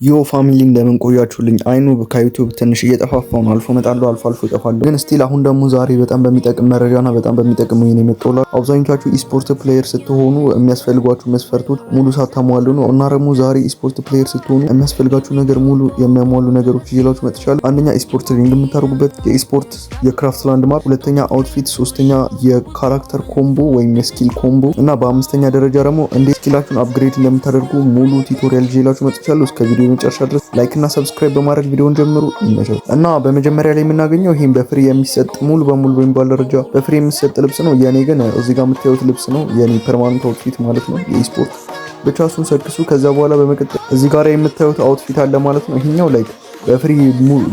ዮ ፋሚሊ እንደምን ቆያችሁልኝ? አይኑ ከዩቲዩብ ትንሽ እየጠፋፋው ነው። አልፎ እመጣለሁ፣ አልፎ እጠፋለሁ። ግን ስቲል አሁን ደግሞ ዛሬ በጣም በሚጠቅም መረጃና በጣም በሚጠቅም ነው የመጣሁላችሁ። አብዛኞቻችሁ ኢስፖርት ፕሌየር ስትሆኑ የሚያስፈልጓችሁ መስፈርቶች ሙሉ ሳታሟሉ ነው እና ደግሞ ዛሬ ኢስፖርት ፕሌየር ስትሆኑ የሚያስፈልጋችሁ ነገር ሙሉ የሚያሟሉ ነገሮች ይዤላችሁ መጥቻለሁ። አንደኛ ኢስፖርት ትሬኒንግ የምታደርጉበት የኢስፖርት የክራፍት ላንድ ማፕ፣ ሁለተኛ አውትፊት፣ ሶስተኛ የካራክተር ኮምቦ ወይም የስኪል ኮምቦ እና በአምስተኛ ደረጃ ደግሞ እንዴት ስኪላችሁን አፕግሬድ እንደምታደርጉ ሙሉ ቱቶሪያል ይዤላችሁ መጥቻለሁ። እስከ ቪዲዮ መጨረሻ ድረስ ላይክ እና ሰብስክራይብ በማድረግ ቪዲዮውን ጀምሩ። ይመቻችሁ። እና በመጀመሪያ ላይ የምናገኘው ይሄን በፍሪ የሚሰጥ ሙሉ በሙሉ በሚባል ደረጃ በፍሪ የሚሰጥ ልብስ ነው። የኔ ግን እዚህ ጋር የምታዩት ልብስ ነው፣ የኔ ፐርማነንት አውትፊት ማለት ነው። የኢስፖርት ብቻ እሱን ሰክሱ። ከዛ በኋላ በመቀጠል እዚህ ጋር የምታዩት አውትፊት አለ ማለት ነው። ይሄኛው ላይክ በፍሪ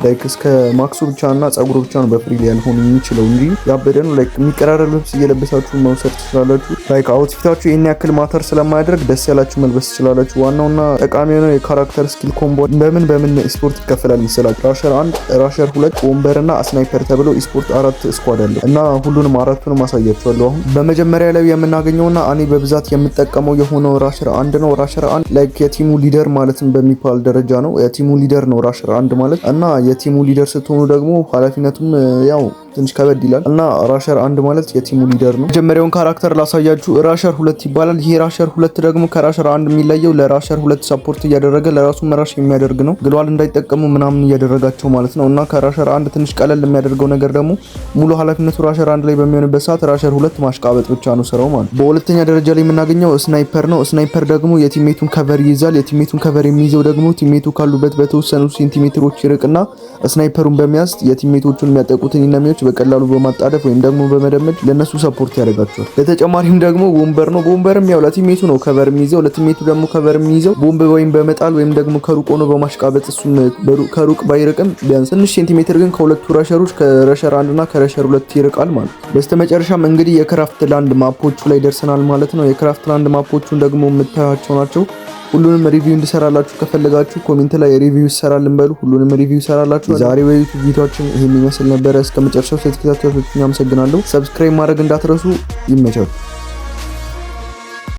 ላይክ እስከ ማክሱ ብቻና ጸጉሩ ብቻ ነው በፍሪ ላይ ያልሆነ የሚችለው እንጂ ያበደ ነው። ላይክ የሚቀራረብ ልብስ እየለበሳችሁ መውሰድ ትችላላችሁ። ላይክ አውትፊታችሁ ይሄን ያክል ማተር ስለማያደርግ ደስ ያላችሁ መልበስ ትችላላችሁ። ዋናውና ጠቃሚ የሆነው የካራክተር ስኪል ኮምቦ በምን ስፖርት ይከፈላል መሰላችሁ? ራሸር 1፣ ራሸር 2፣ ቦምበርና ስናይፐር ተብሎ ኢስፖርት 4 ስኳድ አለ እና ሁሉንም አራቱንም አሳያችኋለሁ። አሁን በመጀመሪያ ላይ የምናገኘውና እኔ በብዛት የምጠቀመው የሆነው ራሸር 1 ነው። ራሸር 1 ላይክ የቲሙ ሊደር ማለትም በሚባል ደረጃ ነው። የቲሙ ሊደር ነው ራሸር 1 ማለት እና የቲሙ ሊደር ስትሆኑ ደግሞ ኃላፊነቱም ያው ትንሽ ከበድ ይላል እና ራሸር 1 ማለት የቲሙ ሊደር ነው። መጀመሪያውን ካራክተር ላሳያችሁ። ራሸር 2 ይባላል። ይሄ ራሸር 2 ደግሞ ከራሸር 1 የሚለየው ለራሸር 2 ሰፖርት እያደረገ ለራሱ መራሽ የሚያደርግ ነው። ግሏል እንዳይጠቀሙ ምናምን እያደረጋቸው ማለት ነው እና ከራሸር 1 ትንሽ ቀለል የሚያደርገው ነገር ደግሞ ሙሉ ኃላፊነቱ ራሸር 1 ላይ በሚሆንበት ሰዓት ራሸር 2 ማሽቃበጥ ብቻ ነው ስራው ማለት። በሁለተኛ ደረጃ ላይ የምናገኘው ስናይፐር ነው። ስናይፐር ደግሞ የቲሜቱን ከቨር ይይዛል። የቲሜቱን ከቨር የሚይዘው ደግሞ ቲሜቱ ካሉበት በተወሰኑ ሴንቲሜትሮች ይርቅና ስናይፐሩን በመያዝ የቲሜቶቹን የሚያጠቁትን ኢነሚዎች በቀላሉ በማጣደፍ ወይም ደግሞ በመደመድ ለነሱ ሰፖርት ያደርጋቸዋል። በተጨማሪም ደግሞ ቦምበር ነው። ቦምበርም ያው ለቲሜቱ ነው ከቨር የሚይዘው። ለቲሜቱ ደግሞ ከቨር የሚይዘው ቦምብ ወይም በመጣል ወይም ደግሞ ከሩቅ ሆኖ በማሽቃበጥ እሱም ከሩቅ ባይርቅም ቢያንስ ትንሽ ሴንቲሜትር ግን ከሁለቱ ራሸሮች ከራሸር 1 እና ከራሸር 2 ይርቃል ማለት። በስተመጨረሻም እንግዲህ የክራፍት ላንድ ማፖቹ ላይ ደርሰናል ማለት ነው። የክራፍት ላንድ ማፖቹን ደግሞ የምታያቸው ናቸው። ሁሉንም ሪቪው እንድሰራላችሁ ከፈለጋችሁ ኮሜንት ላይ ሪቪው ይሰራልን በሉ። ሁሉንም ሪቪው ይሰራላችሁ። ዛሬ በዩቲዩብ ቪዲዮአችን ይሄን ይመስል ነበር። እስከመጨረሻው ስለተከታተላችሁ አመሰግናለሁ። ሰብስክራይብ ማድረግ እንዳትረሱ። ይመቻችሁ።